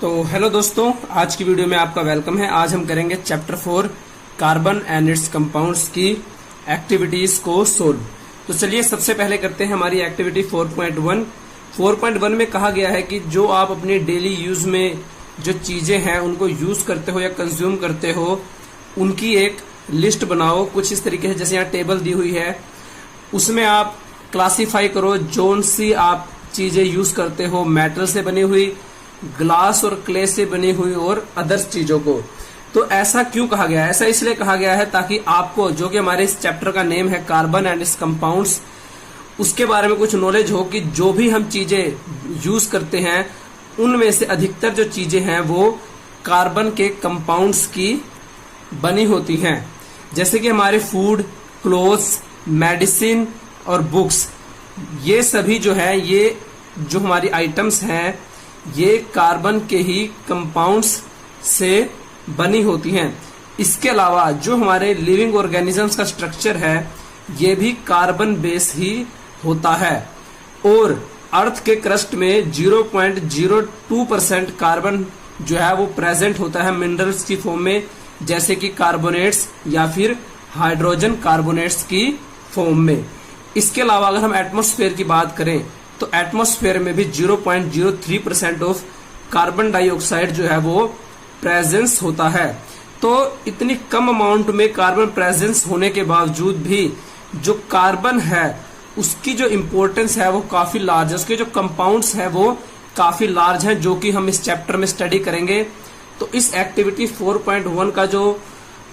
तो हेलो दोस्तों, आज की वीडियो में आपका वेलकम है। आज हम करेंगे chapter 4 carbon and it's compounds की एक्टिविटीज को सोल्व। तो चलिए सबसे पहले करते हैं हमारी एक्टिविटी 4.1। 4.1 में कहा गया है कि जो आप अपनी डेली यूज में जो चीजें हैं उनको यूज करते हो या कंज्यूम करते हो उनकी एक लिस्ट बनाओ। कुछ इस तरीके से, जैसे यहाँ टेबल दी हुई है, उसमें आप क्लासिफाई करो जोन सी आप चीजें यूज करते हो, मेटल से बनी हुई, ग्लास और क्ले से बनी हुई और अदर्स चीजों को। तो ऐसा क्यों कहा गया है? ऐसा इसलिए कहा गया है ताकि आपको, जो कि हमारे इस चैप्टर का नेम है कार्बन एंड इट्स कंपाउंड्स, उसके बारे में कुछ नॉलेज हो कि जो भी हम चीजें यूज करते हैं उनमें से अधिकतर जो चीजें हैं वो कार्बन के कंपाउंड्स की बनी होती हैं। जैसे कि हमारे फूड, क्लोथ्स, मेडिसिन और बुक्स, ये सभी जो है, ये जो हमारी आइटम्स हैं ये कार्बन के ही कंपाउंड्स से बनी होती हैं। इसके अलावा जो हमारे लिविंग ऑर्गेनिजम्स का स्ट्रक्चर है ये भी कार्बन बेस ही होता है। और अर्थ के क्रस्ट में 0.02% कार्बन जो है वो प्रेजेंट होता है मिनरल्स की फॉर्म में, जैसे कि कार्बोनेट्स या फिर हाइड्रोजन कार्बोनेट्स की फॉर्म में। इसके अलावा अगर हम एटमॉस्फेयर की बात करें तो एटमॉस्फेयर में भी 0.03% ऑफ कार्बन डाइऑक्साइड जो है वो प्रेजेंस होता है। तो इतनी कम अमाउंट में कार्बन प्रेजेंस होने के बावजूद भी जो कार्बन है उसकी जो इम्पोर्टेंस है वो काफी लार्ज है, उसके जो कंपाउंड्स है वो काफी लार्ज हैं, जो कि हम इस चैप्टर में स्टडी करेंगे। तो इस एक्टिविटी 4.1 का जो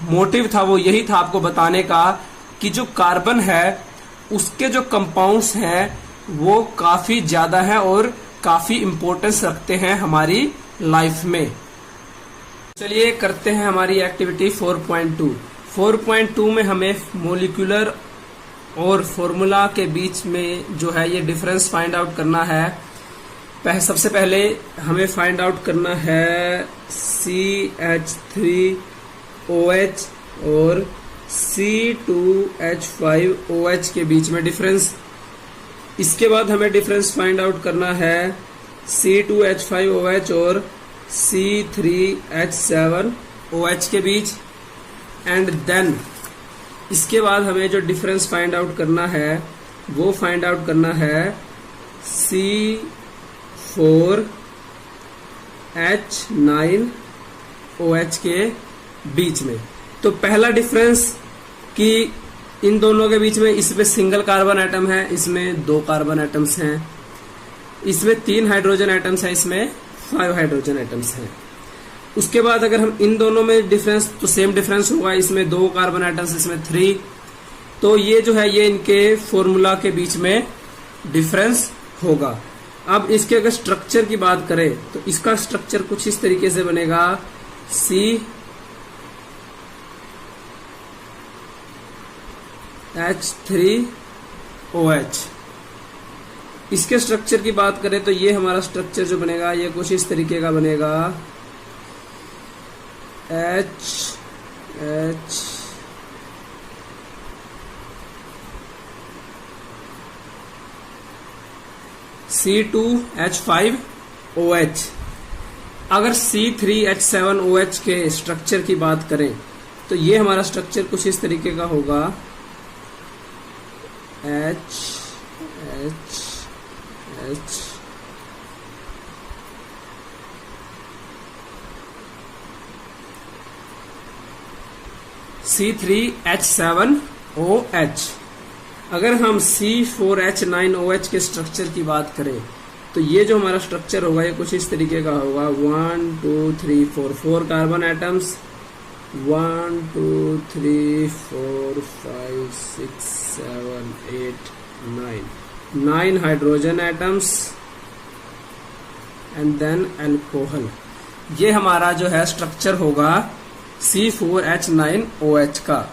मोटिव था वो यही था, आपको बताने का कि जो कार्बन है उसके जो कंपाउंड्स हैं वो काफी ज्यादा है और काफी इम्पोर्टेंस रखते हैं हमारी लाइफ में। चलिए करते हैं हमारी एक्टिविटी 4.2। 4.2 में हमें मोलिकुलर और फॉर्मूला के बीच में जो है ये डिफरेंस फाइंड आउट करना है। सबसे पहले हमें फाइंड आउट करना है CH3OH और C2H5OH के बीच में डिफरेंस। इसके बाद हमें डिफरेंस फाइंड आउट करना है C2H5OH और C3H7OH के बीच। एंड देन इसके बाद हमें जो डिफरेंस फाइंड आउट करना है वो फाइंड आउट करना है C4H9OH के बीच में। तो पहला डिफरेंस कि इन दोनों के बीच में, इसमें सिंगल कार्बन एटम है, इसमें 2 कार्बन एटम्स हैं, इसमें 3 हाइड्रोजन एटम्स हैं, इसमें 5 हाइड्रोजन एटम्स हैं। उसके बाद अगर हम इन दोनों में डिफरेंस, तो सेम डिफरेंस होगा, इसमें 2 कार्बन एटम्स, इसमें 3। तो ये जो है ये इनके फॉर्मूला के बीच में डिफरेंस होगा। अब इसके अगर स्ट्रक्चर की बात करें तो इसका स्ट्रक्चर कुछ इस तरीके से बनेगा, CH3OH। इसके स्ट्रक्चर की बात करें तो ये हमारा स्ट्रक्चर जो बनेगा ये कुछ इस तरीके का बनेगा, C2H5OH। अगर C3H7OH के स्ट्रक्चर की बात करें तो ये हमारा स्ट्रक्चर कुछ इस तरीके का होगा, H C3H7OH। अगर हम C4H9OH के स्ट्रक्चर की बात करें तो ये जो हमारा स्ट्रक्चर होगा ये कुछ इस तरीके का होगा, 1 2 3 4 carbon atoms, 1 2 3 4 5 6 7 8 9 hydrogen atoms and then alcohol. ये हमारा जो है स्ट्रक्चर होगा C4H9OH का।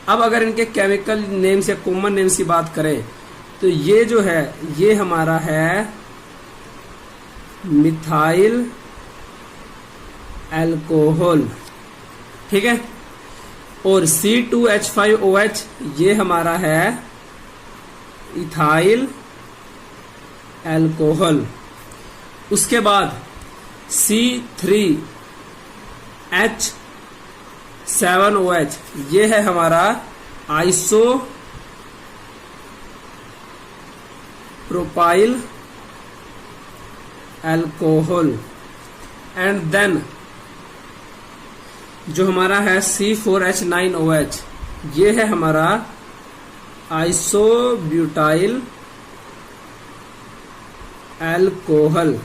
अब अगर इनके केमिकल नेम्स या कॉमन नेम्स की बात करें तो ये जो है ये हमारा है मिथाइल अल्कोहल, ठीक है। और C2H5OH ये हमारा है इथाइल अल्कोहल। उसके बाद C3H7OH, ये है हमारा isopropyl alcohol. And then जो हमारा है C4H9OH, ये है हमारा आइसोब्यूटाइल अल्कोहल।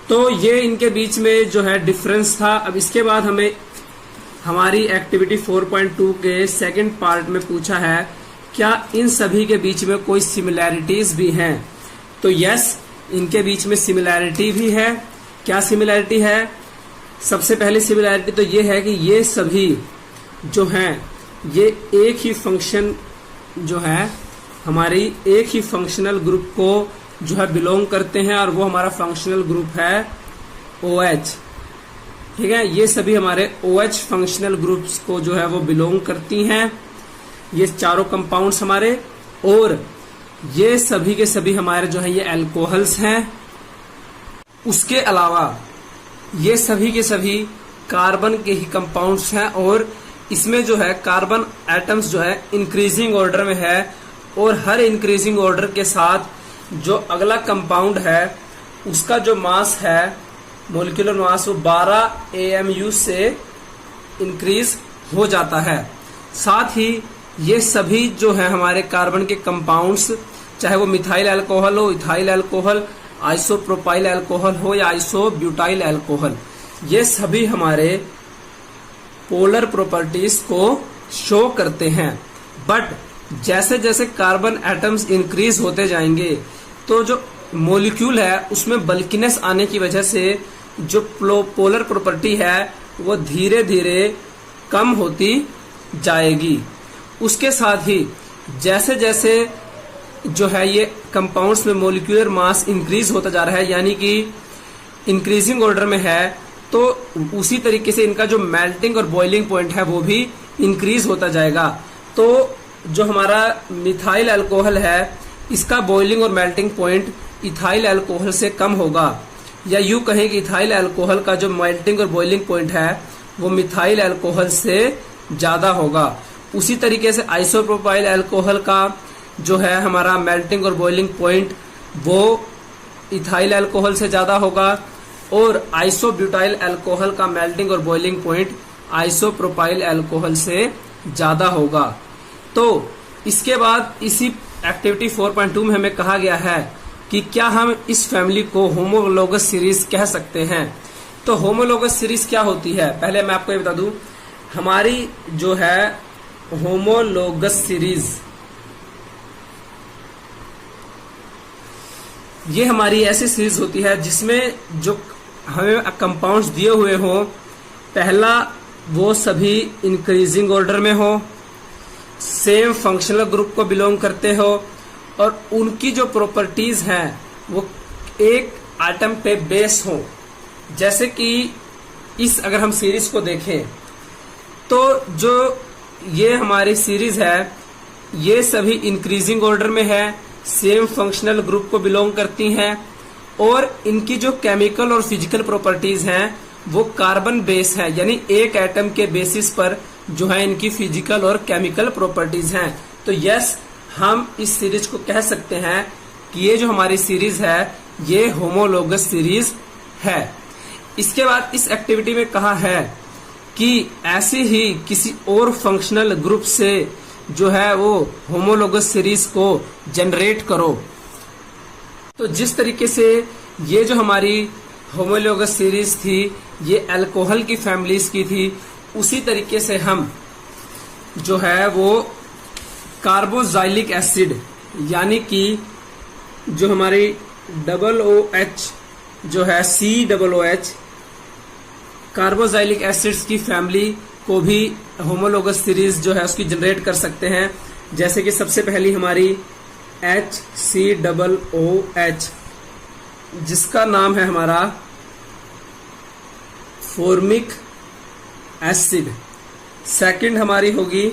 तो ये इनके बीच में जो है डिफरेंस था। अब इसके बाद हमें हमारी एक्टिविटी 4.2 के सेकंड पार्ट में पूछा है क्या इन सभी के बीच में कोई सिमिलैरिटीज भी हैं। तो यस, इनके बीच में सिमिलैरिटी भी है। क्या सिमिलैरिटी है? सबसे पहली सिमिलैरिटी तो ये है कि ये सभी जो हैं ये एक ही फंक्शन जो है हमारी एक ही फंक्शनल ग्रुप को जो है बिलोंग करते हैं, और वो हमारा फंक्शनल ग्रुप है OH। ठीक है, ये सभी हमारे OH फंक्शनल ग्रुप्स को जो है वो बिलोंग करती हैं, ये चारों कंपाउंड्स हमारे। और ये सभी के सभी हमारे जो है ये अल्कोहल्स हैं। उसके अलावा ये सभी के सभी कार्बन के ही कंपाउंड्स हैं, और इसमें जो है कार्बन एटम्स जो है इंक्रीजिंग ऑर्डर में है, और हर इंक्रीजिंग ऑर्डर के साथ जो अगला कंपाउंड है उसका जो मास है, मोलिकुलर मास, वो 12 AMU से इंक्रीज हो जाता है। साथ ही ये सभी जो है हमारे कार्बन के कंपाउंड्स, चाहे वो मिथाइल अल्कोहल हो, इथाइल अल्कोहल, आइसोप्रोपाइल अल्कोहल हो या आइसोब्यूटाइल अल्कोहल, ये सभी हमारे पोलर प्रॉपर्टीज को शो करते हैं। बट जैसे जैसे कार्बन एटम्स इंक्रीज होते जाएंगे तो जो मोलिक्यूल है उसमें बल्कीनेस आने की वजह से जो पोलर प्रॉपर्टी है वो धीरे धीरे कम होती जाएगी। उसके साथ ही जैसे जैसे जो है ये कंपाउंड्स में मोलिकुलर मास इंक्रीज होता जा रहा है, यानी कि इंक्रीजिंग ऑर्डर में है, तो उसी तरीके से इनका जो मेल्टिंग और बॉइलिंग पॉइंट है वो भी इंक्रीज होता जाएगा। तो जो हमारा मिथाइल अल्कोहल है इसका बॉइलिंग और मेल्टिंग पॉइंट इथाइल अल्कोहल से कम होगा, या यूं कहें कि इथाइल अल्कोहल का जो मेल्टिंग और बॉइलिंग पॉइंट है वो मिथाइल अल्कोहल से ज्यादा होगा। उसी तरीके से आइसोप्रोपाइल अल्कोहल का जो है हमारा मेल्टिंग और बॉइलिंग पॉइंट वो इथाइल अल्कोहल से ज्यादा होगा, और आइसोब्यूटाइल अल्कोहल का मेल्टिंग और बॉइलिंग पॉइंट आइसोप्रोपाइल अल्कोहल से ज्यादा होगा। तो इसके बाद इसी एक्टिविटी 4.2 में हमें कहा गया है कि क्या हम इस फैमिली को होमोलोगस सीरीज कह सकते हैं। तो होमोलोगस सीरीज क्या होती है, पहले मैं आपको ये बता दूं। हमारी जो है होमोलोगस सीरीज, ये हमारी ऐसी सीरीज होती है जिसमें जो हमें कंपाउंड्स दिए हुए हो, पहला वो सभी इंक्रीजिंग ऑर्डर में हो, सेम फंक्शनल ग्रुप को बिलोंग करते हो, और उनकी जो प्रॉपर्टीज हैं वो एक एटम पे बेस हो। जैसे कि इस अगर हम सीरीज को देखें तो जो ये हमारी सीरीज है ये सभी इंक्रीजिंग ऑर्डर में है, सेम फंक्शनल ग्रुप को बिलोंग करती हैं, और इनकी जो केमिकल और फिजिकल प्रॉपर्टीज हैं वो कार्बन बेस है, यानी एक एटम के बेसिस पर जो है इनकी फिजिकल और केमिकल प्रॉपर्टीज हैं। तो यस, हम इस सीरीज को कह सकते हैं कि ये जो हमारी सीरीज है ये होमोलोगस सीरीज है। इसके बाद इस एक्टिविटी में कहा है कि ऐसी ही किसी और फंक्शनल ग्रुप से जो है वो होमोलोगस सीरीज को जनरेट करो। तो जिस तरीके से ये जो हमारी होमोलोगस सीरीज थी ये अल्कोहल की फैमिलीज की थी, उसी तरीके से हम जो है वो कार्बोक्सिलिक एसिड यानी कि जो हमारी OOH जो है COOH कार्बोक्सिलिक एसिड्स की फैमिली को भी होमोलोगस सीरीज जो है उसकी जनरेट कर सकते हैं। जैसे कि सबसे पहली हमारी HCOOH जिसका नाम है हमारा फॉर्मिक एसिड। सेकंड हमारी होगी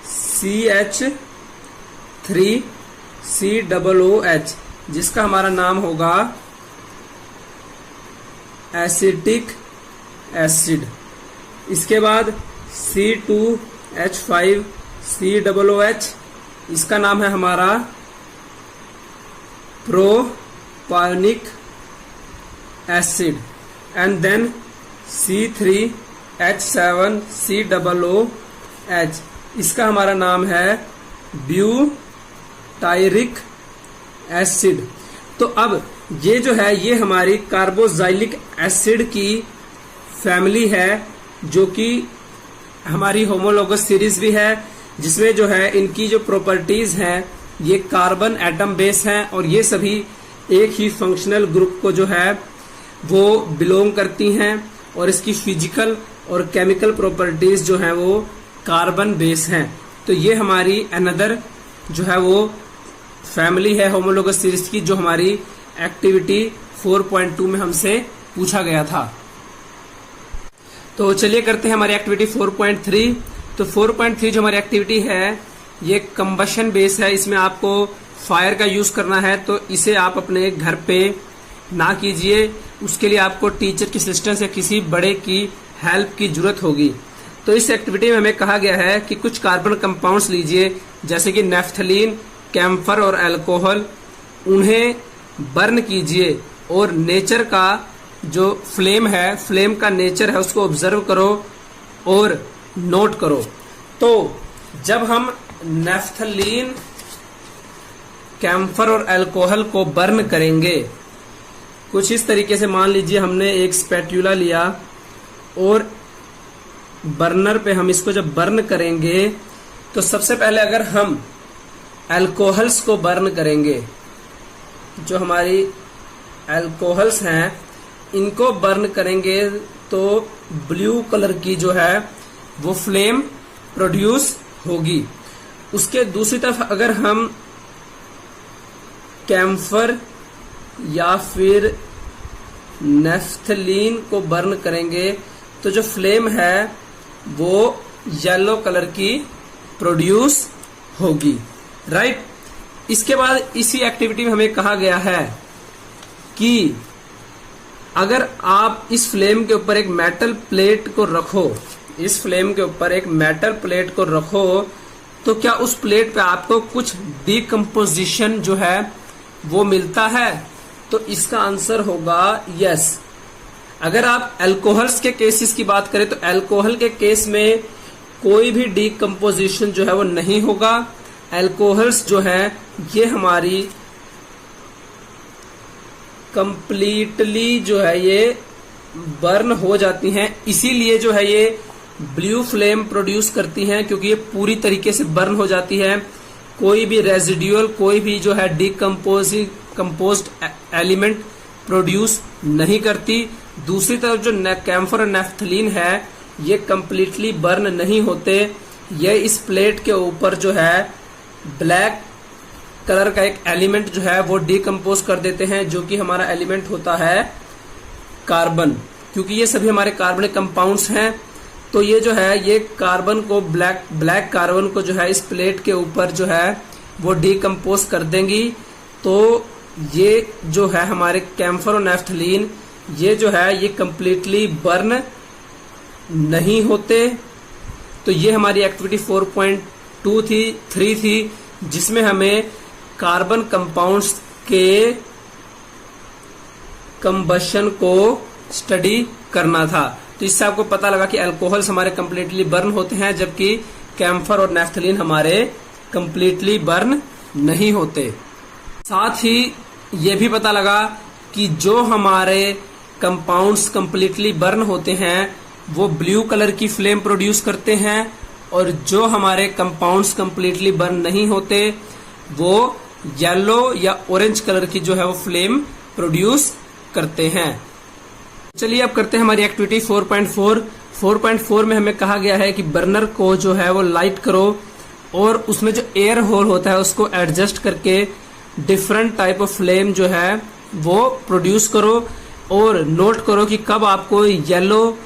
CH3COOH जिसका हमारा नाम होगा एसिटिक एसिड। इसके बाद C2H5COOH, इसका नाम है हमारा प्रोपायोनिक एसिड। एंड देन C3H7COOH, इसका हमारा नाम है ब्यूटायरिक एसिड। तो अब ये जो है ये हमारी कार्बोक्सिलिक एसिड की फैमिली है, जो कि हमारी होमोलोगस सीरीज भी है, जिसमें जो है इनकी जो प्रॉपर्टीज हैं ये कार्बन एटम बेस हैं और ये सभी एक ही फंक्शनल ग्रुप को जो है वो बिलोंग करती हैं और इसकी फिजिकल और केमिकल प्रॉपर्टीज जो हैं वो कार्बन बेस हैं। तो ये हमारी अनदर जो है वो फैमिली है होमोलोगस सीरीज की, जो हमारी एक्टिविटी 4.2 में हमसे पूछा गया था। तो चलिए करते हैं हमारी एक्टिविटी 4.3। तो 4.3 जो हमारी एक्टिविटी है ये कंबशन बेस है, इसमें आपको फायर का यूज करना है। तो इसे आप अपने घर पे ना कीजिए, उसके लिए आपको टीचर की असिस्टेंस या किसी बड़े की हेल्प की जरूरत होगी। तो इस एक्टिविटी में हमें कहा गया है कि कुछ कार्बन कंपाउंड्स लीजिए, जैसे कि नेफ्थलीन, कैम्फर और अल्कोहल, उन्हें बर्न कीजिए और नेचर का जो फ्लेम है, फ्लेम का नेचर है, उसको ऑब्जर्व करो और नोट करो। तो जब हम नेफ्थलीन, कैम्फर और अल्कोहल को बर्न करेंगे, कुछ इस तरीके से मान लीजिए हमने एक स्पैट्यूला लिया और बर्नर पे हम इसको जब बर्न करेंगे तो सबसे पहले अगर हम अल्कोहल्स को बर्न करेंगे, जो हमारी अल्कोहल्स हैं इनको बर्न करेंगे तो ब्लू कलर की जो है वो फ्लेम प्रोड्यूस होगी। उसके दूसरी तरफ अगर हम कैम्फर या फिर नेफ्थलीन को बर्न करेंगे तो जो फ्लेम है वो येलो कलर की प्रोड्यूस होगी, राइट। इसके बाद इसी एक्टिविटी में हमें कहा गया है कि अगर आप इस फ्लेम के ऊपर एक मेटल प्लेट को रखो, इस फ्लेम के ऊपर एक मेटल प्लेट को रखो, तो क्या उस प्लेट पे आपको कुछ डिकम्पोजिशन जो है वो मिलता है? तो इसका आंसर होगा यस। अगर आप अल्कोहल्स के केसेस की बात करें तो अल्कोहल के केस में कोई भी डिकम्पोजिशन जो है वो नहीं होगा। अल्कोहल्स जो है ये हमारी कंप्लीटली जो है ये बर्न हो जाती हैं, इसीलिए जो है ये ब्लू फ्लेम प्रोड्यूस करती हैं, क्योंकि ये पूरी तरीके से बर्न हो जाती है। कोई भी रेजिडुअल, कोई भी जो है कंपोज्ड एलिमेंट प्रोड्यूस नहीं करती। दूसरी तरफ जो कैम्फर और नेफ्थलीन है ये कंप्लीटली बर्न नहीं होते, ये इस प्लेट के ऊपर जो है ब्लैक कलर का एक एलिमेंट जो है वो डिकम्पोज कर देते हैं, जो कि हमारा एलिमेंट होता है कार्बन। क्योंकि ये सभी हमारे कार्बनिक कंपाउंड्स हैं, तो ये जो है ये कार्बन को ब्लैक कार्बन को जो है इस प्लेट के ऊपर जो है वो डिकम्पोज कर देंगी। तो ये जो है हमारे कैम्फर और नेफ्थलीन ये जो है ये कंप्लीटली बर्न नहीं होते। तो ये हमारी एक्टिविटी 4.3 थी, जिसमें हमें कार्बन कंपाउंड्स के कंबशन को स्टडी करना था। तो इससे आपको पता लगा कि अल्कोहल्स हमारे कंप्लीटली बर्न होते हैं, जबकि कैम्फर और नेफ्थलीन हमारे कंप्लीटली बर्न नहीं होते। साथ ही ये भी पता लगा कि जो हमारे कंपाउंड्स कंप्लीटली बर्न होते हैं वो ब्लू कलर की फ्लेम प्रोड्यूस करते हैं, और जो हमारे कंपाउंड्स कंप्लीटली बर्न नहीं होते वो येलो या ऑरेंज कलर की जो है वो फ्लेम प्रोड्यूस करते हैं। चलिए अब करते हैं हमारी एक्टिविटी 4.4। 4.4 में हमें कहा गया है कि बर्नर को जो है वो लाइट करो और उसमें जो एयर होल होता है उसको एडजस्ट करके डिफरेंट टाइप ऑफ फ्लेम जो है वो प्रोड्यूस करो, और नोट करो कि कब आपको येलो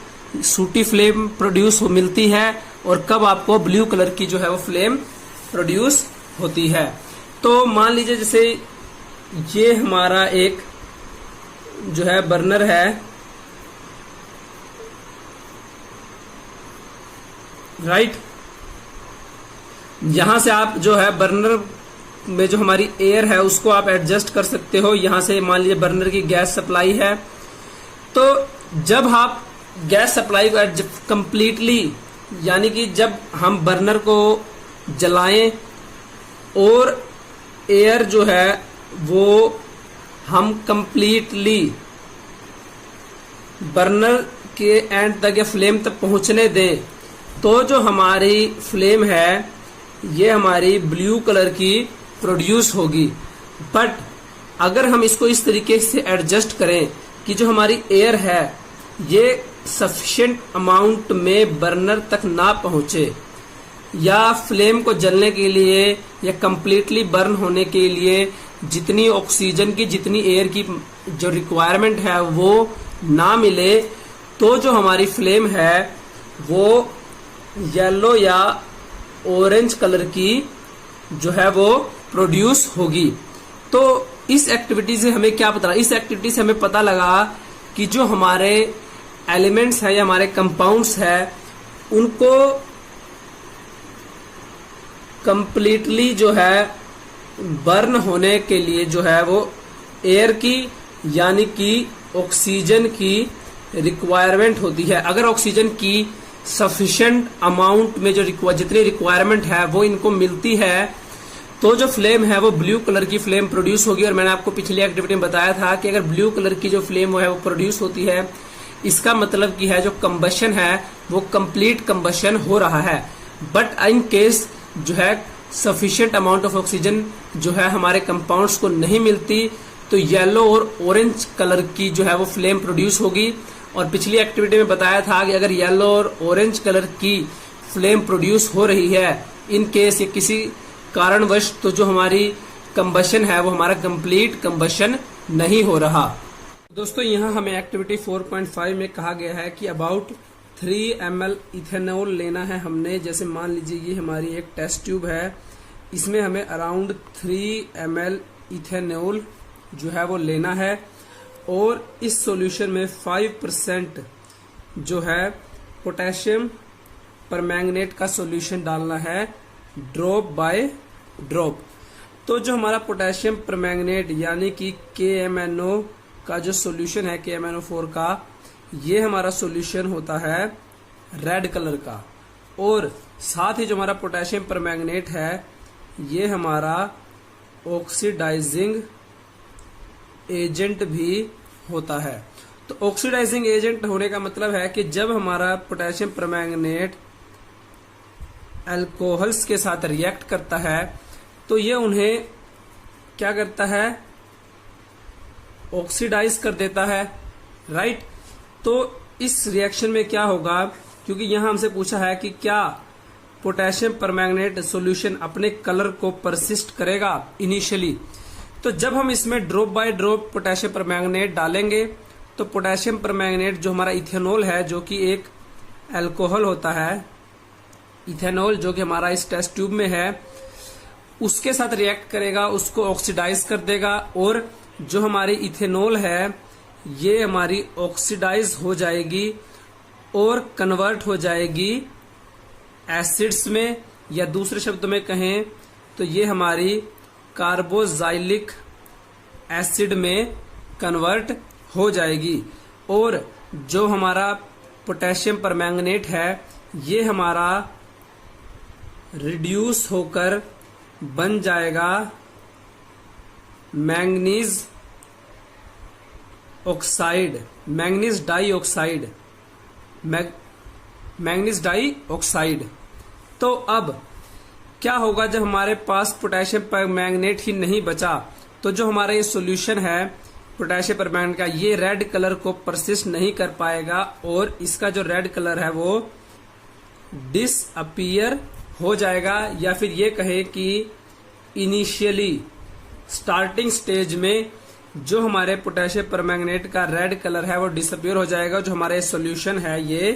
सूटी फ्लेम प्रोड्यूस मिलती है और कब आपको ब्लू कलर की जो है वो फ्लेम प्रोड्यूस होती है। तो मान लीजिए जैसे ये हमारा एक जो है बर्नर है राइट। यहां से आप जो है बर्नर में जो हमारी एयर है उसको आप एडजस्ट कर सकते हो। यहां से मान लीजिए बर्नर की गैस सप्लाई है, तो जब आप गैस सप्लाई को कंप्लीटली, यानी कि जब हम बर्नर को जलाएं और एयर जो है वो हम कंप्लीटली बर्नर के एंड तक या फ्लेम तक पहुंचने दें, तो जो हमारी फ्लेम है ये हमारी ब्लू कलर की प्रोड्यूस होगी। बट अगर हम इसको इस तरीके से एडजस्ट करें कि जो हमारी एयर है ये सफिशिएंट अमाउंट में बर्नर तक ना पहुंचे, या फ्लेम को जलने के लिए या कंप्लीटली बर्न होने के लिए जितनी ऑक्सीजन की, जितनी एयर की जो रिक्वायरमेंट है वो ना मिले, तो जो हमारी फ्लेम है वो येलो या ऑरेंज कलर की जो है वो प्रोड्यूस होगी। तो इस एक्टिविटी से हमें क्या पता लगा? इस एक्टिविटी से हमें पता लगा कि जो हमारे एलिमेंट्स है या हमारे कंपाउंड्स है उनको कंप्लीटली जो है बर्न होने के लिए जो है वो एयर की यानी कि ऑक्सीजन की रिक्वायरमेंट होती है। अगर ऑक्सीजन की सफिशिएंट अमाउंट में जो जितनी रिक्वायरमेंट है वो इनको मिलती है, तो जो फ्लेम है वो ब्लू कलर की फ्लेम प्रोड्यूस होगी। और मैंने आपको पिछली एक्टिविटी में बताया था कि अगर ब्लू कलर की जो फ्लेम है वो प्रोड्यूस होती है, इसका मतलब कि है जो कंबशन है वो कंप्लीट कंबशन हो रहा है। बट इन केस जो है सफिशिएंट अमाउंट ऑफ ऑक्सीजन जो है हमारे कंपाउंड्स को नहीं मिलती, तो येलो और ऑरेंज कलर की जो है वो फ्लेम प्रोड्यूस होगी। और पिछली एक्टिविटी में बताया था कि अगर येलो और ऑरेंज कलर की फ्लेम प्रोड्यूस हो रही है इन केस या किसी कारणवश, तो जो हमारी कंबशन है वो हमारा कंप्लीट कंबशन नहीं हो रहा। दोस्तों यहाँ हमें एक्टिविटी 4.5 में कहा गया है कि अबाउट 3 ml इथेनॉल लेना है हमने। जैसे मान लीजिए ये हमारी एक टेस्ट ट्यूब है, इसमें हमें अराउंड 3 ml इथेनॉल जो है वो लेना है, और इस सॉल्यूशन में 5% जो है पोटेशियम परमैंगनेट का सॉल्यूशन डालना है ड्रॉप बाय ड्रॉप। तो जो हमारा पोटेशियम परमैंगनेट यानी कि KMnO का जो सॉल्यूशन है KMnO4 का, ये हमारा सॉल्यूशन होता है रेड कलर का, और साथ ही जो हमारा पोटेशियम परमैंगनेट है ये हमारा ऑक्सीडाइजिंग एजेंट भी होता है। तो ऑक्सीडाइजिंग एजेंट होने का मतलब है कि जब हमारा पोटेशियम परमैंगनेट अल्कोहल्स के साथ रिएक्ट करता है तो ये उन्हें क्या करता है, ऑक्सीडाइज कर देता है, राइट। तो इस रिएक्शन में क्या होगा, क्योंकि यहां हमसे पूछा है कि क्या पोटेशियम परमैंगनेट सॉल्यूशन अपने कलर को परसिस्ट करेगा इनिशियली, तो जब हम इसमें drop by drop potassium permanganate डालेंगे तो पोटेशियम परमैंगनेट जो हमारा इथेनॉल है, जो कि एक अल्कोहल होता है, इथेनॉल जो कि हमारा इस टेस्ट ट्यूब में है, उसके साथ रिएक्ट करेगा, उसको ऑक्सीडाइज कर देगा, और जो हमारी इथेनॉल है ये हमारी ऑक्सीडाइज हो जाएगी और कन्वर्ट हो जाएगी एसिड्स में, या दूसरे शब्दों में कहें तो ये हमारी कार्बोजाइलिक एसिड में कन्वर्ट हो जाएगी। और जो हमारा पोटेशियम परमैंगनेट है ये हमारा रिड्यूस होकर बन जाएगा manganese oxide, manganese dioxide, manganese dioxide. तो अब क्या होगा, जब हमारे पास पोटेशियम परमैंगनेट ही नहीं बचा, तो जो हमारा ये सॉल्यूशन है पोटेशियम परमैंगनेट का, ये रेड कलर को परसिस्ट नहीं कर पाएगा, और इसका जो रेड कलर है वो डिसअपीयर हो जाएगा, या फिर ये कहे कि इनिशियली स्टार्टिंग स्टेज में जो हमारे पोटेशियम परमैंगनेट का रेड कलर है वो डिसअपीयर हो जाएगा। जो हमारा सॉल्यूशन है ये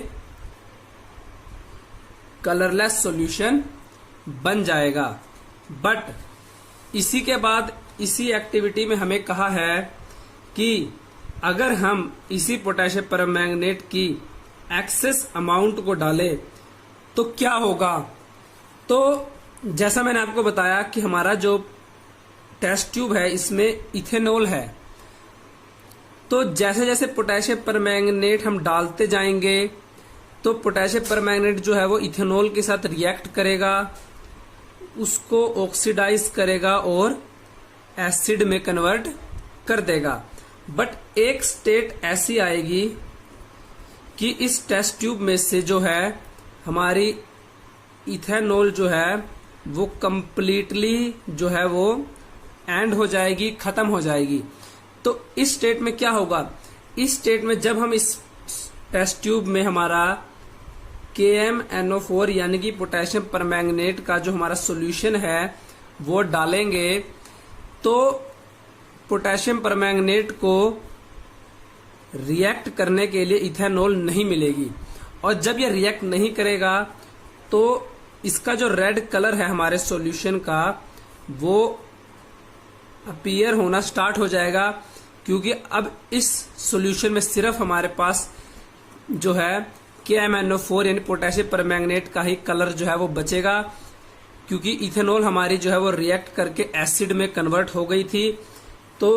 कलरलेस सॉल्यूशन बन जाएगा। बट इसी के बाद इसी एक्टिविटी में हमें कहा है कि अगर हम इसी पोटेशियम परमैंगनेट की एक्सेस अमाउंट को डालें तो क्या होगा? तो जैसा मैंने आपको बताया कि हमारा जो टेस्ट ट्यूब है इसमें इथेनॉल है, तो जैसे जैसे पोटेशियम परमैंगनेट हम डालते जाएंगे तो पोटेशियम परमैंगनेट जो है वो इथेनॉल के साथ रिएक्ट करेगा, उसको ऑक्सीडाइज करेगा और एसिड में कन्वर्ट कर देगा। बट एक स्टेट ऐसी आएगी कि इस टेस्ट ट्यूब में से जो है हमारी इथेनॉल जो है वो कंप्लीटली जो है वो एंड हो जाएगी, खत्म हो जाएगी। तो इस स्टेट में क्या होगा? इस स्टेट में जब हम इस टेस्ट ट्यूब में हमारा KMnO4 यानी कि पोटेशियम परमैंगनेट का जो हमारा सॉल्यूशन है वो डालेंगे तो पोटेशियम परमैंगनेट को रिएक्ट करने के लिए इथेनॉल नहीं मिलेगी, और जब ये रिएक्ट नहीं करेगा तो इसका जो रेड कलर है हमारे सॉल्यूशन का वो अपीयर होना स्टार्ट हो जाएगा, क्योंकि अब इस सॉल्यूशन में सिर्फ हमारे पास जो है KMnO4 यानी पोटेशियम परमैंगनेट का ही कलर जो है वो बचेगा, क्योंकि इथेनॉल हमारी जो है वो रिएक्ट करके एसिड में कन्वर्ट हो गई थी। तो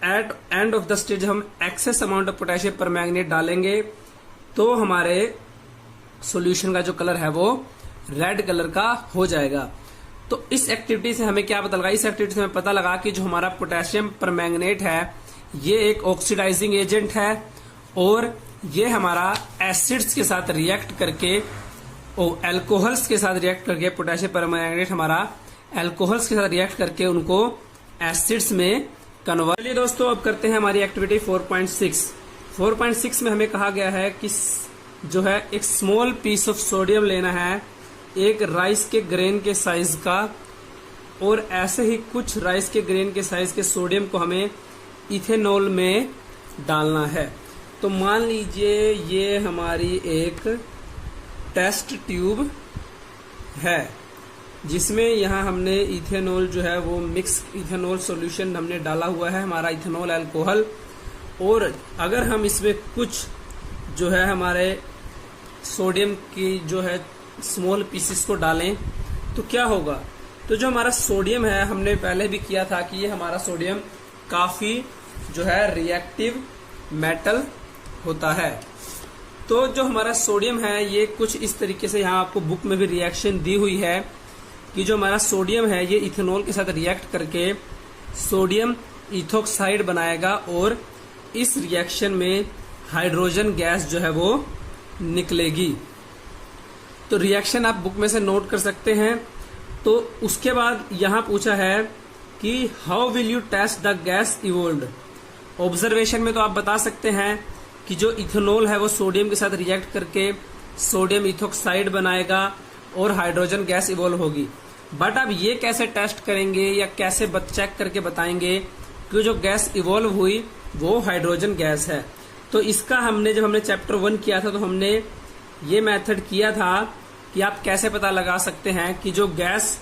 at end of the stage हम excess amount of potassium permanganate डालेंगे तो हमारे सॉल्यूशन का जो कलर है वो रेड कलर का हो जाएगा। तो इस एक्टिविटी से हमें क्या पता लगा? इस एक्टिविटी से हमें पता लगा कि जो हमारा पोटेशियम परमैंगनेट है ये एक ऑक्सीडाइजिंग एजेंट है और ये हमारा एसिड्स के साथ रिएक्ट करके एल्कोहल्स के साथ रिएक्ट करके पोटेशियम परमैंगनेट हमारा एल्कोहल्स के साथ रिएक्ट करके उनको एसिड्स में कन्वर्ट। चलिए दोस्तों, अब करते हैं हमारी एक्टिविटी 4.6। 4.6 में हमें कहा गया है कि जो है एक स्मॉल पीस ऑफ सोडियम लेना है, एक राइस के ग्रेन के साइज का, और ऐसे ही कुछ राइस के ग्रेन के साइज के सोडियम को हमें इथेनॉल में डालना है। तो मान लीजिए ये हमारी एक टेस्ट ट्यूब है जिसमें यहाँ हमने इथेनॉल जो है वो मिक्स इथेनॉल सॉल्यूशन हमने डाला हुआ है, हमारा इथेनॉल अल्कोहल। और अगर हम इसमें कुछ जो है हमारे सोडियम की जो है स्मॉल पीसेस को डालें तो क्या होगा? तो जो हमारा सोडियम है, हमने पहले भी किया था कि ये हमारा सोडियम काफी जो है रिएक्टिव मेटल होता है। तो जो हमारा सोडियम है ये कुछ इस तरीके से, यहाँ आपको बुक में भी रिएक्शन दी हुई है कि जो हमारा सोडियम है ये इथेनॉल के साथ रिएक्ट करके सोडियम इथोक्साइड बनाएगा और इस रिएक्शन में हाइड्रोजन गैस जो है वो निकलेगी। तो रिएक्शन आप बुक में से नोट कर सकते हैं। तो उसके बाद यहाँ पूछा है कि how will you test the gas evolved. Observation में तो आप बता सकते हैं कि जो इथेनॉल है वो सोडियम के साथ रिएक्ट करके सोडियम इथोक्साइड बनाएगा और हाइड्रोजन गैस इवॉल्व होगी। बट अब ये कैसे टेस्ट करेंगे या कैसे चेक करके बताएंगे कि जो गैस इवॉल्व हुई वो हाइड्रोजन गैस है? तो इसका जब हमने चैप्टर 1 किया था तो हमने ये मेथड किया था कि आप कैसे पता लगा सकते हैं कि जो गैस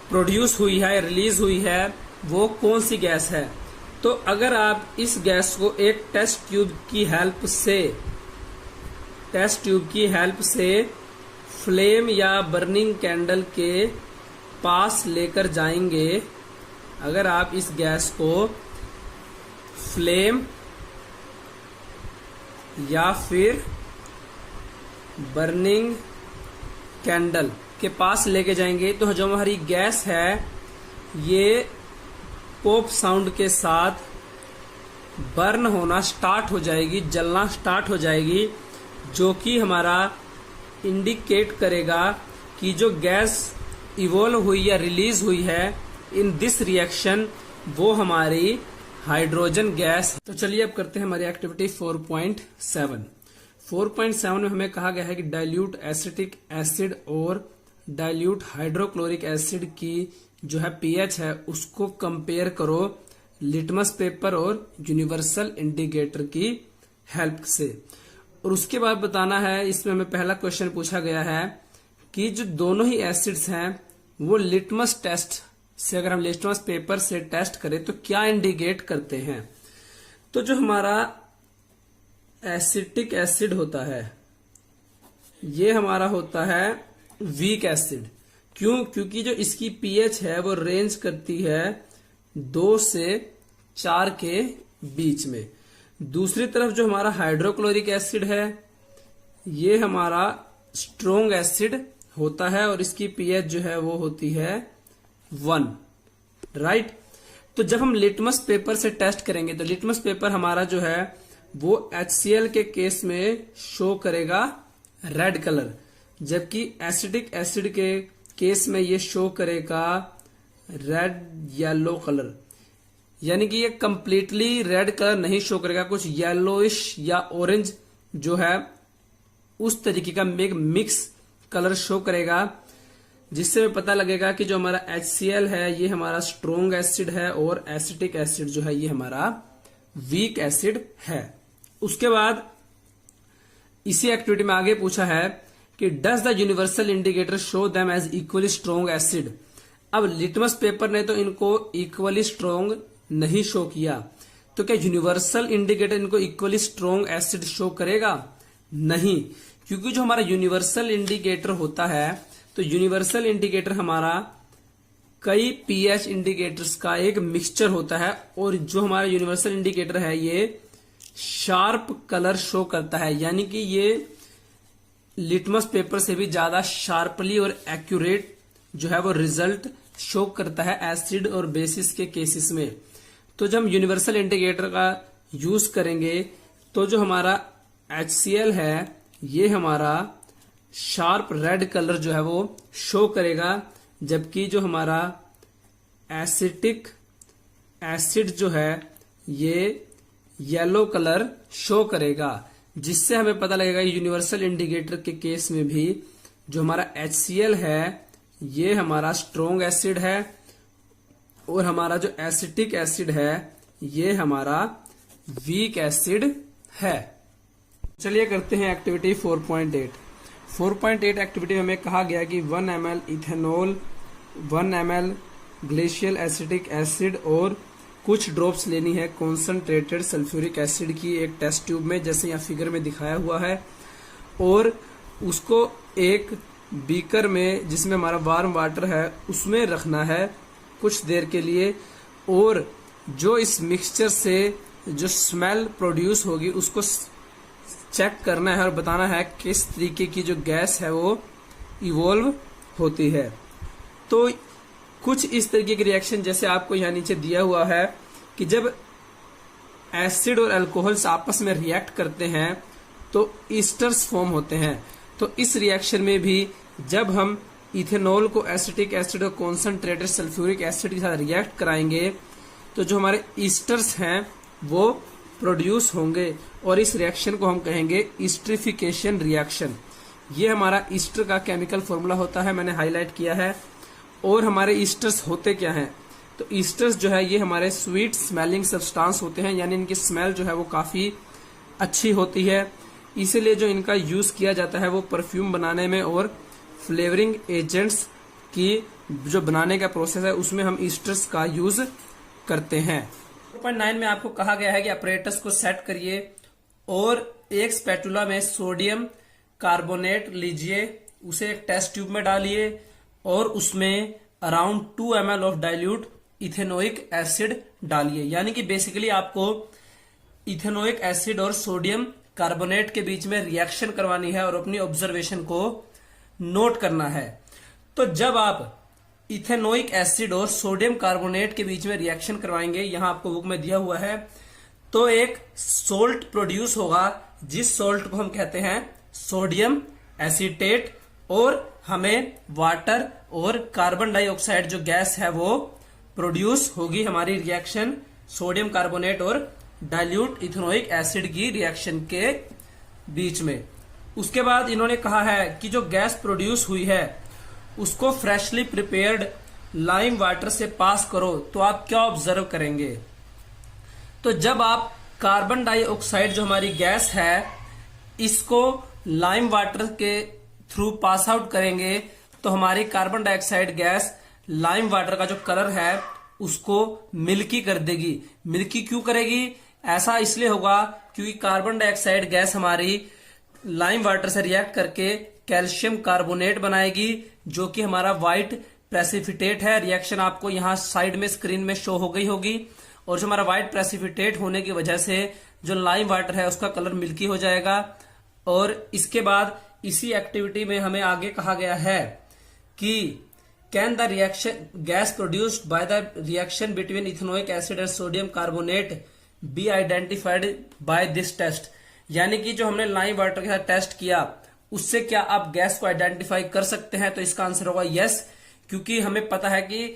प्रोड्यूस हुई है, रिलीज हुई है, वो कौन सी गैस है। तो अगर आप इस गैस को एक टेस्ट ट्यूब की हेल्प से फ्लेम या बर्निंग कैंडल के पास लेकर जाएंगे, अगर आप इस गैस को फ्लेम या फिर बर्निंग कैंडल के पास लेके जाएंगे तो जो हमारी गैस है ये पॉप साउंड के साथ बर्न होना स्टार्ट हो जाएगी, जलना स्टार्ट हो जाएगी, जो कि हमारा इंडिकेट करेगा कि जो गैस इवॉल्व हुई या रिलीज हुई है इन दिस रिएक्शन वो हमारी हाइड्रोजन गैस। तो चलिए अब करते हैं हमारी एक्टिविटी 4.7। 4.7 में हमें कहा गया है कि डाइल्यूट एसिटिक एसिड और डाइल्यूट हाइड्रोक्लोरिक एसिड की जो है पीएच है उसको कंपेयर करो लिटमस पेपर और यूनिवर्सल इंडिकेटर की हेल्प से। और उसके बाद बताना है, इसमें हमें पहला क्वेश्चन पूछा गया है कि जो दोनों ही एसिड्स हैं वो लिटमस टेस्ट से, अगर हम लिटमस पेपर से टेस्ट करें तो क्या इंडिकेट करते हैं। तो जो हमारा एसिटिक एसिड होता है ये हमारा होता है वीक एसिड। क्यों? क्योंकि जो इसकी पीएच है वो रेंज करती है 2 से 4 के बीच में। दूसरी तरफ जो हमारा हाइड्रोक्लोरिक एसिड है ये हमारा स्ट्रोंग एसिड होता है और इसकी पीएच जो है वो होती है 1, राइट। तो जब हम लिटमस पेपर से टेस्ट करेंगे तो लिटमस पेपर हमारा जो है वो HCl के केस में शो करेगा रेड कलर, जबकि एसिटिक एसिड के केस में ये शो करेगा रेड येलो कलर। यानी कि ये कंप्लीटली रेड कलर नहीं शो करेगा, कुछ येलोइश या ऑरेंज जो है उस तरीके का मिक्स कलर शो करेगा, जिससे हमें पता लगेगा कि जो हमारा HCl है ये हमारा स्ट्रोंग एसिड है और एसिटिक एसिड जो है ये हमारा वीक एसिड है। उसके बाद इसी एक्टिविटी में आगे पूछा है कि does the universal indicator show them as equally strong acid. अब लिटमस पेपर ने तो इनको इक्वली स्ट्रोंग नहीं शो किया, तो क्या यूनिवर्सल इंडिकेटर इनको इक्वली स्ट्रोंग एसिड शो करेगा? नहीं, क्योंकि जो हमारा यूनिवर्सल इंडिकेटर होता है तो यूनिवर्सल इंडिकेटर हमारा कई पीएच इंडिकेटर्स का एक मिक्सचर होता है और जो हमारा यूनिवर्सल इंडिकेटर है ये शार्प कलर शो करता है। यानी कि ये लिटमस पेपर से भी ज्यादा शार्पली और एक्यूरेट जो है वो रिजल्ट शो करता है एसिड और बेसिस के केसेस में। तो जब हम यूनिवर्सल इंडिकेटर का यूज करेंगे तो जो हमारा HCl है ये हमारा शार्प रेड कलर जो है वो शो करेगा, जबकि जो हमारा एसिटिक एसिड जो है ये येलो कलर शो करेगा, जिससे हमें पता लगेगा यूनिवर्सल इंडिकेटर के केस में भी जो हमारा HCl है ये हमारा स्ट्रोंग एसिड है और हमारा जो एसिटिक एसिड है ये हमारा वीक एसिड है। चलिए करते हैं एक्टिविटी 4.8। 4.8 एक्टिविटी में हमें कहा गया कि 1 ml ethanol, 1 ml glacial acetic acid और कुछ ड्रॉप्स लेनी है कॉन्सनट्रेटेड सल्फ्यूरिक एसिड की एक टेस्ट ट्यूब में, जैसे यहाँ फिगर में दिखाया हुआ है, और उसको एक बीकर में जिसमें हमारा वार्म वाटर है उसमें रखना है कुछ देर के लिए, और जो इस मिक्सचर से जो स्मेल प्रोड्यूस होगी उसको चेक करना है और बताना है किस तरीके की जो गैस है वो इवॉल्व होती है। तो कुछ इस तरीके की रिएक्शन जैसे आपको यहाँ नीचे दिया हुआ है कि जब एसिड और अल्कोहल्स आपस में रिएक्ट करते हैं तो ईस्टर्स फॉर्म होते हैं। तो इस रिएक्शन में भी जब हम इथेनॉल को एसिटिक एसिड और कॉन्सनट्रेटेड सल्फ्यूरिक एसिड के साथ रिएक्ट कराएंगे तो जो हमारे ईस्टर्स हैं वो प्रोड्यूस होंगे और इस रिएक्शन को हम कहेंगे ईस्टरिफिकेशन रिएक्शन। ये हमारा ईस्टर का केमिकल फॉर्मूला होता है, मैंने हाईलाइट किया है। और हमारे ईस्टर्स होते क्या हैं? तो ईस्टर्स जो है ये हमारे स्वीट स्मेलिंग सब्सटेंस होते हैं, यानी इनकी स्मेल जो है वो काफी अच्छी होती है, इसीलिए जो इनका यूज किया जाता है वो परफ्यूम बनाने में और फ्लेवरिंग एजेंट्स की जो बनाने का प्रोसेस है उसमें हम ईस्टर्स का यूज करते हैं। 4.9 में आपको कहा गया है कि अपरेटस को सेट करिए और एक स्पैटुला में सोडियम कार्बोनेट लीजिए, उसे एक टेस्ट ट्यूब में डालिए और उसमें around 2 ml of dilute ethanoic acid डालिए। यानी कि बेसिकली आपको इथेनोइक एसिड और सोडियम कार्बोनेट के बीच में रिएक्शन करवानी है और अपनी ऑब्जर्वेशन को नोट करना है। तो जब आप इथेनोइक एसिड और सोडियम कार्बोनेट के बीच में रिएक्शन करवाएंगे, यहां आपको बुक में दिया हुआ है, तो एक सोल्ट प्रोड्यूस होगा जिस सोल्ट को हम कहते हैं सोडियम एसीटेट, और हमें वाटर और कार्बन डाइऑक्साइड जो गैस है वो प्रोड्यूस होगी हमारी रिएक्शन सोडियम कार्बोनेट और डाइल्यूट इथेनोइक एसिड की रिएक्शन के बीच में। उसके बाद इन्होंने कहा है कि जो गैस प्रोड्यूस हुई है उसको फ्रेशली प्रिपेयर्ड लाइम वाटर से पास करो, तो आप क्या ऑब्जर्व करेंगे? तो जब आप कार्बन डाइऑक्साइड जो हमारी गैस है इसको लाइम वाटर के थ्रू पास आउट करेंगे तो हमारी carbon dioxide gas lime water का जो कलर है उसको मिल्की कर देगी। मिल्की क्यों करेगी? ऐसा इसलिए होगा क्योंकि कार्बन डाइऑक्साइड गैस हमारी लाइम वाटर से रिएक्ट करके कैल्शियम कार्बोनेट बनाएगी, जो कि हमारा व्हाइट प्रेसिपिटेट है। रिएक्शन आपको यहाँ साइड में स्क्रीन में शो हो गई होगी। और जो हमारा व्हाइट प्रेसिपिटेट होने की वजह से जो लाइम वाटर है उसका कलर मिल्की हो जाएगा। और इसके बाद इसी एक्टिविटी में हमें आगे कहा गया है कि can the reaction gas produced by the reaction between ethanoic acid and sodium carbonate be identified by this test. यानी कि जो हमने लाइम वाटर के साथ टेस्ट किया उससे क्या आप गैस को आइडेंटिफाई कर सकते हैं? तो इसका आंसर होगा यस, क्योंकि हमें पता है कि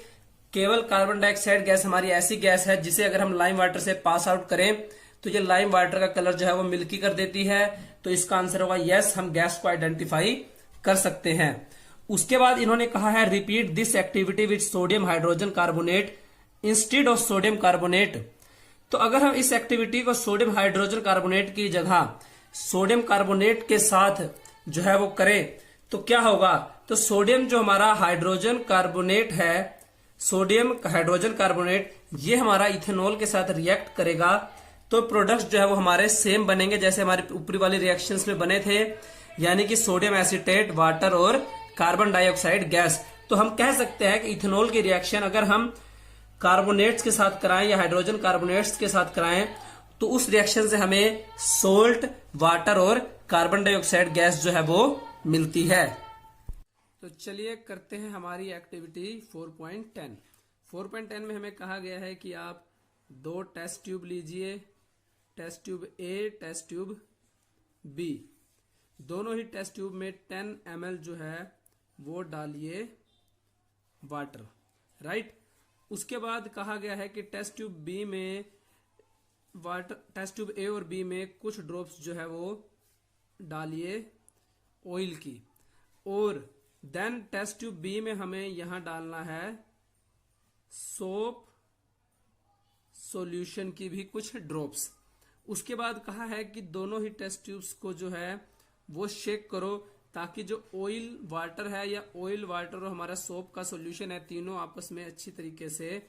केवल कार्बन डाइऑक्साइड गैस हमारी ऐसी गैस है जिसे अगर हम लाइम वाटर से पास आउट करें तो ये लाइम वाटर का कलर जो है वो मिल्की कर देती है। तो इसका आंसर होगा यस, हम गैस को आइडेंटिफाई कर सकते हैं। उसके बाद इन्होंने कहा है repeat this activity with sodium hydrogen carbonate instead of sodium carbonate. तो अगर हम इस एक्टिविटी को सोडियम हाइड्रोजन कार्बोनेट की जगह सोडियम कार्बोनेट के साथ जो है वो करें तो क्या होगा? तो सोडियम जो हमारा हाइड्रोजन कार्बोनेट है, सोडियम हाइड्रोजन कार्बोनेट, ये हमारा इथेनॉल के साथ रिएक्ट करेगा तो प्रोडक्ट्स जो है वो हमारे सेम बनेंगे जैसे हमारे ऊपरी वाली रिएक्शंस में बने थे, यानी कि सोडियम एसीटेट, वाटर और कार्बन डाइऑक्साइड गैस। तो हम कह सकते हैं कि इथेनॉल की रिएक्शन अगर हम कार्बोनेट्स के साथ कराएं या हाइड्रोजन कार्बोनेट्स के साथ कराएं तो उस रिएक्शन से हमें सोल्ट, वाटर और कार्बन डाइऑक्साइड गैस जो है वो मिलती है। तो चलिए करते हैं हमारी एक्टिविटी 4.10। 4.10 में हमें कहा गया है कि आप 2 टेस्ट ट्यूब लीजिए, test tube A, test tube B. दोनों ही टेस्ट ट्यूब में 10 ml जो है वो डालिए वाटर, राइट। उसके बाद कहा गया है कि टेस्ट ट्यूब बी में वाटर, टेस्ट ट्यूब ए और बी में कुछ ड्रॉप्स जो है वो डालिए ऑयल की। और देन टेस्ट ट्यूब बी में हमें यहां डालना है सोप सॉल्यूशन की भी कुछ ड्रॉप्स। उसके बाद कहा है कि दोनों ही टेस्ट ट्यूब्स को जो है वो शेक करो ताकि जो ऑयल वाटर है या ऑयल वाटर और हमारा सोप का सॉल्यूशन है तीनों आपस में अच्छी तरीके से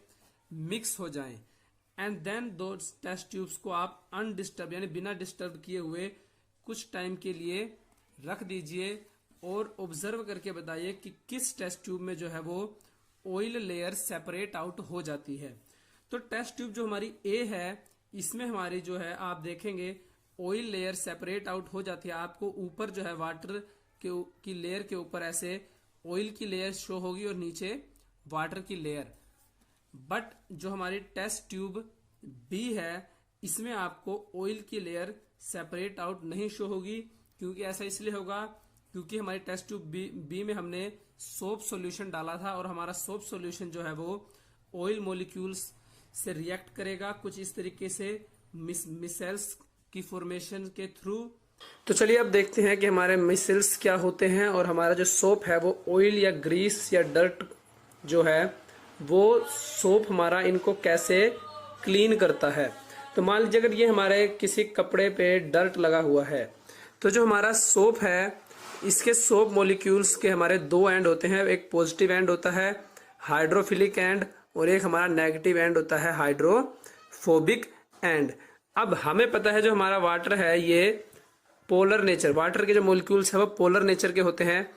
मिक्स हो जाएं। एंड देन दो टेस्ट ट्यूब्स को आप अनडिस्टर्ब यानी बिना डिस्टर्ब किए हुए कुछ टाइम के लिए रख दीजिए और ऑब्जर्व करके बताइए कि किस टेस्ट ट्यूब में जो है वो ऑयल लेयर सेपरेट आउट हो जाती है। तो टेस्ट ट्यूब जो हमारी ए है इसमें हमारी जो है आप देखेंगे ऑयल लेयर सेपरेट आउट हो जाती है। आपको ऊपर जो है वाटर की लेयर के ऊपर ऐसे ऑयल की लेयर शो होगी और नीचे वाटर की लेयर। बट जो हमारी टेस्ट ट्यूब बी है इसमें आपको ऑयल की लेयर सेपरेट आउट नहीं शो होगी। क्योंकि ऐसा इसलिए होगा क्योंकि हमारी टेस्ट ट्यूब बी में हमने सोप सॉल्यूशन डाला था और हमारा सोप सॉल्यूशन जो है वो ऑयल मॉलिक्यूल्स से रिएक्ट करेगा कुछ इस तरीके से मिसेल्स की फॉर्मेशन के थ्रू। तो चलिए अब देखते हैं कि हमारे मिसेल्स क्या होते हैं और हमारा जो सोप है वो ऑयल या ग्रीस या डर्ट जो है वो सोप हमारा इनको कैसे क्लीन करता है। तो मान लीजिए अगर ये हमारे किसी कपड़े पे डर्ट लगा हुआ है तो जो हमारा सोप है इसके सोप मॉलिक्यूल्स के हमारे 2 एंड होते हैं। एक पॉजिटिव एंड होता है हाइड्रोफिलिक एंड और एक हमारा नेगेटिव एंड होता है हाइड्रोफोबिक एंड। अब हमें पता है जो हमारा वाटर है ये पोलर नेचर, वाटर के जो मॉलिक्यूल्स है वो पोलर नेचर के होते हैं।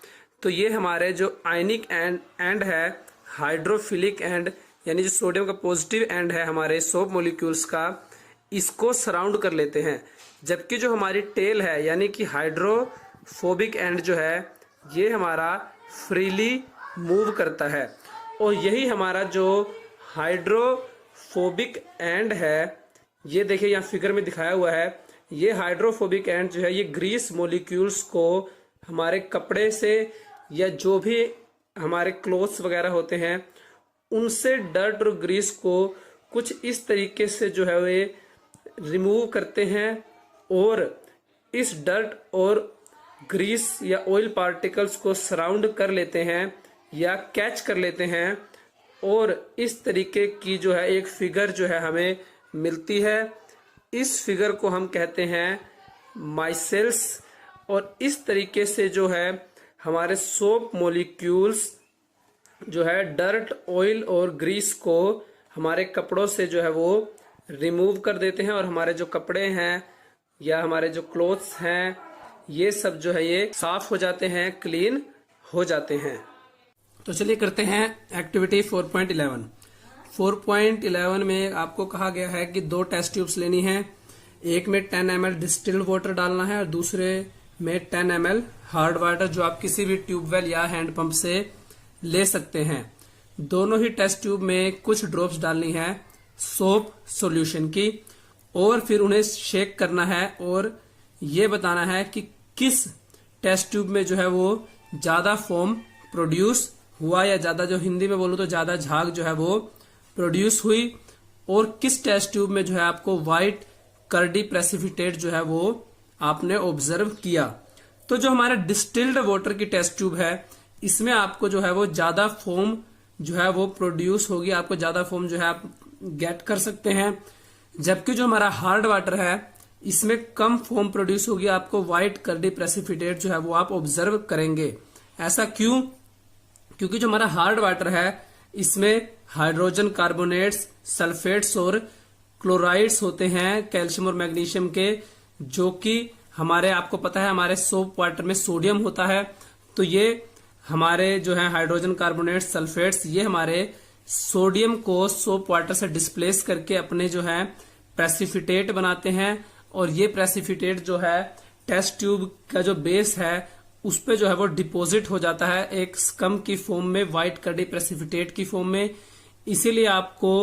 तो ये हमारे जो आयनिक एंड है हाइड्रोफिलिक एंड यानी जो सोडियम का पॉजिटिव एंड है हमारे सोप मॉलिक्यूल्स का, इसको सराउंड कर लेते हैं। जबकि जो हमारी टेल है यानी कि हाइड्रोफोबिक एंड जो है ये हमारा फ्रीली मूव करता है। और यही हमारा जो हाइड्रोफोबिक एंड है ये देखिए यहाँ फिगर में दिखाया हुआ है। ये हाइड्रोफोबिक एंड जो है ये ग्रीस मॉलिक्यूल्स को हमारे कपड़े से या जो भी हमारे क्लोथ्स वगैरह होते हैं उनसे डर्ट और ग्रीस को कुछ इस तरीके से जो है वे रिमूव करते हैं और इस डर्ट और ग्रीस या ऑयल पार्टिकल्स को सराउंड कर लेते हैं या कैच कर लेते हैं। और इस तरीके की जो है एक फिगर जो है हमें मिलती है। इस फिगर को हम कहते हैं माइसेल्स। और इस तरीके से जो है हमारे सोप मॉलिक्यूल्स जो है डर्ट, ऑयल और ग्रीस को हमारे कपड़ों से जो है वो रिमूव कर देते हैं और हमारे जो कपड़े हैं या हमारे जो क्लोथ्स हैं ये सब जो है ये साफ हो जाते हैं, क्लीन हो जाते हैं। तो चलिए करते हैं एक्टिविटी 4.11। 4.11 में आपको कहा गया है कि 2 टेस्ट ट्यूब्स लेनी है। एक में 10 ml डिस्टिल्ड वाटर डालना है और दूसरे में 10 ml हार्ड वाटर, जो आप किसी भी ट्यूबवेल या हैंडपंप से ले सकते हैं। दोनों ही टेस्ट ट्यूब में कुछ ड्रॉप्स डालनी है सोप सॉल्यूशन की और फिर उन्हें शेक करना है और ये बताना है कि किस टेस्ट ट्यूब में जो है वो ज्यादा फोम प्रोड्यूस हुआ या ज्यादा, जो हिंदी में बोलूं तो ज्यादा झाग जो है वो प्रोड्यूस हुई, और किस टेस्ट ट्यूब में जो है आपको व्हाइट कर्डी प्रेसिपिटेट जो है वो आपने ऑब्जर्व किया। तो जो हमारा डिस्टिल्ड वाटर की टेस्ट ट्यूब है इसमें आपको जो है वो ज्यादा फोम जो है वो प्रोड्यूस होगी, आपको ज्यादा फोम जो है आप गेट कर सकते हैं। जबकि जो हमारा हार्ड वाटर है इसमें कम फोम प्रोड्यूस होगी, आपको व्हाइट कर्डी प्रेसिपिटेट जो है वो आप ऑब्जर्व करेंगे। ऐसा क्यों? क्योंकि जो हमारा हार्ड वाटर है इसमें हाइड्रोजन कार्बोनेट्स, सल्फेट्स और क्लोराइड्स होते हैं कैल्शियम और मैग्नीशियम के, जो कि हमारे, आपको पता है हमारे सोप वाटर में सोडियम होता है। तो ये हमारे जो है हाइड्रोजन कार्बोनेट्स, सल्फेट्स, ये हमारे सोडियम को सोप वाटर से डिस्प्लेस करके अपने जो है प्रेसिपिटेट बनाते हैं, और ये प्रेसिपिटेट जो है टेस्ट ट्यूब का जो बेस है उस पे जो है वो डिपॉजिट हो जाता है एक स्कम की फॉर्म में, व्हाइट कर्डी प्रेसिपिटेट की फॉर्म में। इसीलिए आपको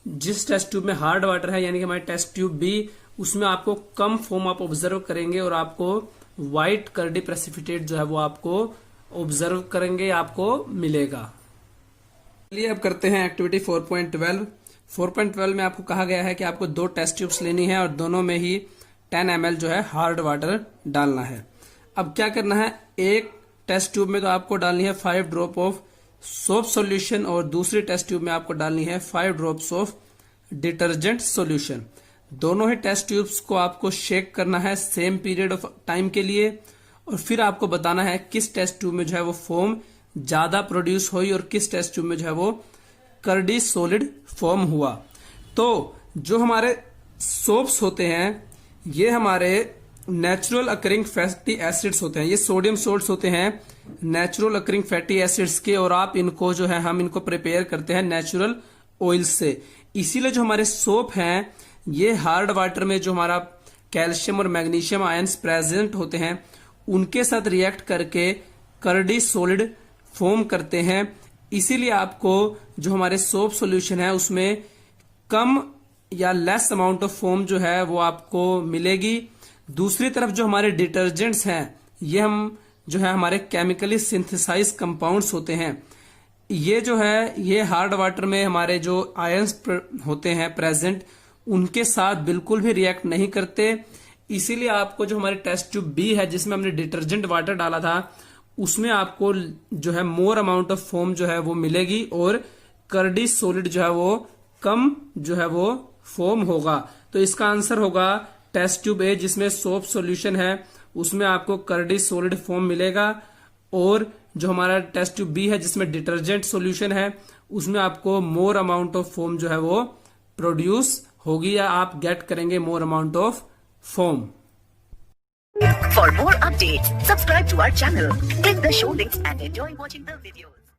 जिस टेस्ट ट्यूब में हार्ड वाटर है यानी कि हमारे टेस्ट ट्यूब बी, उसमें आपको कम फोम आप ऑब्जर्व करेंगे और आपको व्हाइट कर्डी प्रेसिपिटेट जो है वो आपको ऑब्जर्व करेंगे, आपको मिलेगा। चलिए अब करते हैं एक्टिविटी 4.12। 4.12 में आपको कहा गया है कि आपको 2 टेस्ट ट्यूब्स लेनी है और दोनों में ही 10 ml जो है हार्ड वाटर डालना है। अब क्या करना है, एक टेस्ट ट्यूब में तो आपको डालनी है 5 ड्रॉप ऑफ सोप सॉल्यूशन और दूसरी टेस्ट ट्यूब में आपको डालनी है 5 ड्रॉप्स ऑफ डिटर्जेंट सॉल्यूशन। दोनों ही टेस्ट ट्यूब्स को आपको शेक करना है सेम पीरियड ऑफ टाइम के लिए, और फिर आपको बताना है किस टेस्ट ट्यूब में जो है वो फोम ज्यादा प्रोड्यूस हुई और किस टेस्ट ट्यूब में जो है वो कर्डी सॉलिड फॉर्म हुआ। तो जो हमारे सोप्स होते हैं ये हमारे नेचुरल अकरिंग फैटी एसिड्स होते हैं, ये सोडियम सोल्ट्स होते हैं नेचुरल अकरिंग फैटी एसिड्स के, और आप इनको जो है हम इनको प्रिपेयर करते हैं नेचुरल ऑयल से। इसीलिए जो हमारे सोप हैं ये हार्ड वाटर में जो हमारा कैल्शियम और मैग्नीशियम आयंस प्रेजेंट होते हैं उनके साथ रिएक्ट करके कर्डी सॉलिड फॉर्म करते हैं। इसीलिए आपको जो हमारे सोप सॉल्यूशन है उसमें कम या लेस अमाउंट ऑफ फोम जो है वो आपको मिलेगी। दूसरी तरफ जो हमारे डिटर्जेंट्स हैं ये हम जो है हमारे केमिकली सिंथेसाइज कंपाउंड्स होते हैं, ये जो है ये हार्ड वाटर में हमारे जो आयंस होते हैं प्रेजेंट उनके साथ बिल्कुल भी रिएक्ट नहीं करते। इसीलिए आपको जो हमारे टेस्ट ट्यूब बी है जिसमें हमने डिटर्जेंट वाटर डाला था उसमें आपको जो है मोर अमाउंट ऑफ फोम जो है वो मिलेगी और कर्डी सॉलिड जो है वो कम जो है वो फोम होगा। तो इसका आंसर होगा टेस्ट ट्यूब ए जिसमें सोप सॉल्यूशन है उसमें आपको कर्डी सॉलिड फोम मिलेगा, और जो हमारा टेस्ट ट्यूब बी है जिसमें डिटर्जेंट सॉल्यूशन है उसमें आपको मोर अमाउंट ऑफ फोम जो है वो प्रोड्यूस होगी या आप गेट करेंगे more amount of foam. For more updates, subscribe to our channel, click the show links and enjoy watching the videos.